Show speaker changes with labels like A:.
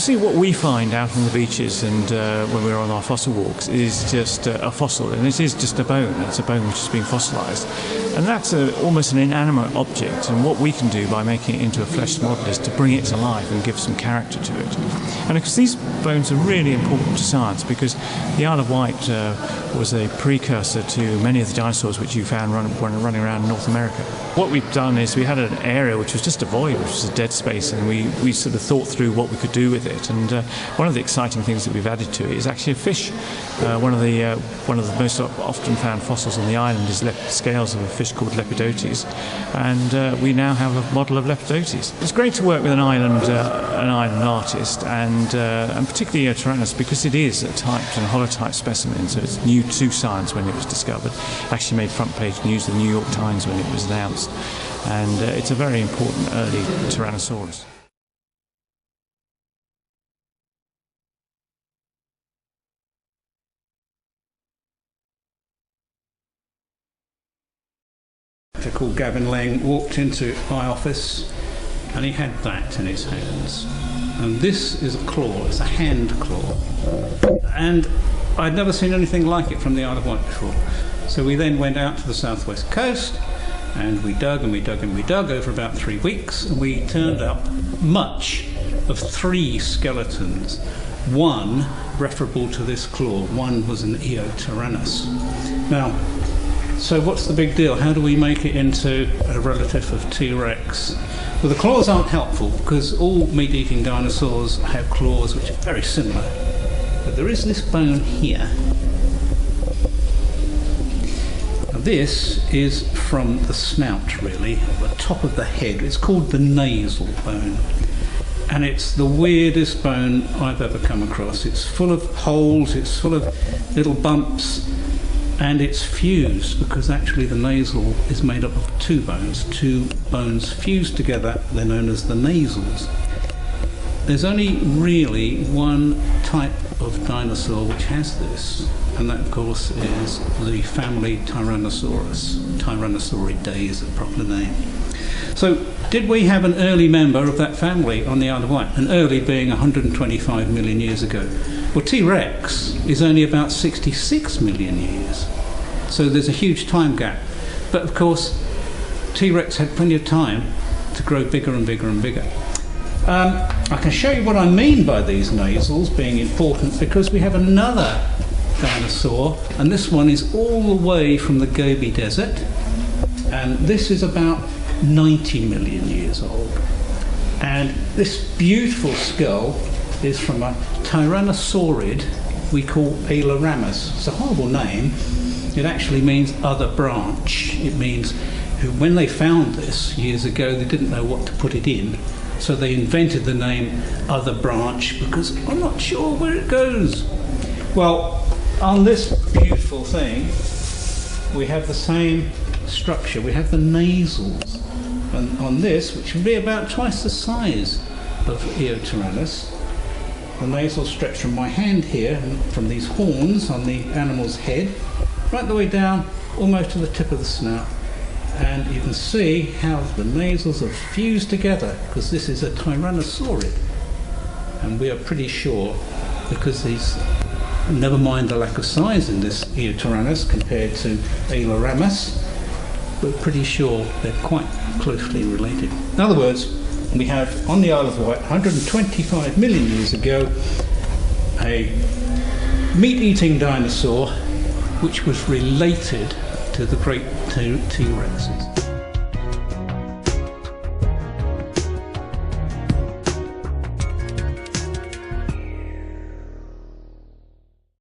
A: Actually, what we find out on the beaches and when we're on our fossil walks is just a fossil, and it is just a bone. It's a bone which has been fossilised. And that's almost an inanimate object, and what we can do by making it into a flesh model is to bring it to life and give some character to it. And of course these bones are really important to science, because the Isle of Wight was a precursor to many of the dinosaurs which you found running around North America. What we've done is we had an area which was just a void, which was a dead space, and we sort of thought through what we could do with it. And one of the exciting things that we've added to it is actually a fish. One of the most often found fossils on the island is scales of a fish called Lepidotes, and we now have a model of Lepidotes. It's great to work with an island artist, and particularly Eotyrannus, because it is a typed and holotype specimen, so it's new to science when it was discovered. It actually made front page news of the New York Times when it was announced, and it's a very important early Tyrannosaurus.
B: Called Gavin Lang walked into my office and he had that in his hands, and this is a claw, it's a hand claw, and I'd never seen anything like it from the Isle of Wight before. So we then went out to the southwest coast and we dug and we dug and we dug over about 3 weeks, and we turned up much of 3 skeletons, one referable to this claw. One was an Eotyrannus. Now, so what's the big deal? How do we make it into a relative of T-Rex? Well, the claws aren't helpful, because all meat-eating dinosaurs have claws which are very similar. But there is this bone here. Now, this is from the snout, really, at the top of the head. It's called the nasal bone. And it's the weirdest bone I've ever come across. It's full of holes, it's full of little bumps, and it's fused, because actually the nasal is made up of 2 bones. 2 bones fused together, they're known as the nasals. There's only really one type of dinosaur which has this, and that of course is the family Tyrannosaurus. Tyrannosauridae is the proper name. So did we have an early member of that family on the Isle of Wight? An early being 125 million years ago. Well, T-Rex is only about 66 million years. So there's a huge time gap. But of course, T-Rex had plenty of time to grow bigger and bigger and bigger. I can show you what I mean by these nasals being important, because we have another dinosaur, and this one is all the way from the Gobi Desert, and this is about 90 million years old. And this beautiful skull is from a tyrannosaurid we call Eotyrannus. It's a horrible name. It actually means other branch. It means when they found this years ago, they didn't know what to put it in, so they invented the name other branch, because I'm not sure where it goes. Well, on this beautiful thing we have the same structure. We have the nasals, and on this, which would be about twice the size of Eotyrannus, the nasals stretch from my hand here, and from these horns on the animal's head, right the way down, almost to the tip of the snout. And you can see how the nasals are fused together, because this is a tyrannosaurid. And we are pretty sure, because these, never mind the lack of size in this Eotyrannus compared to Eotyrannus, we're pretty sure they're quite closely related. In other words, we have on the Isle of Wight 125 million years ago a meat-eating dinosaur which was related to the great T-Rexes.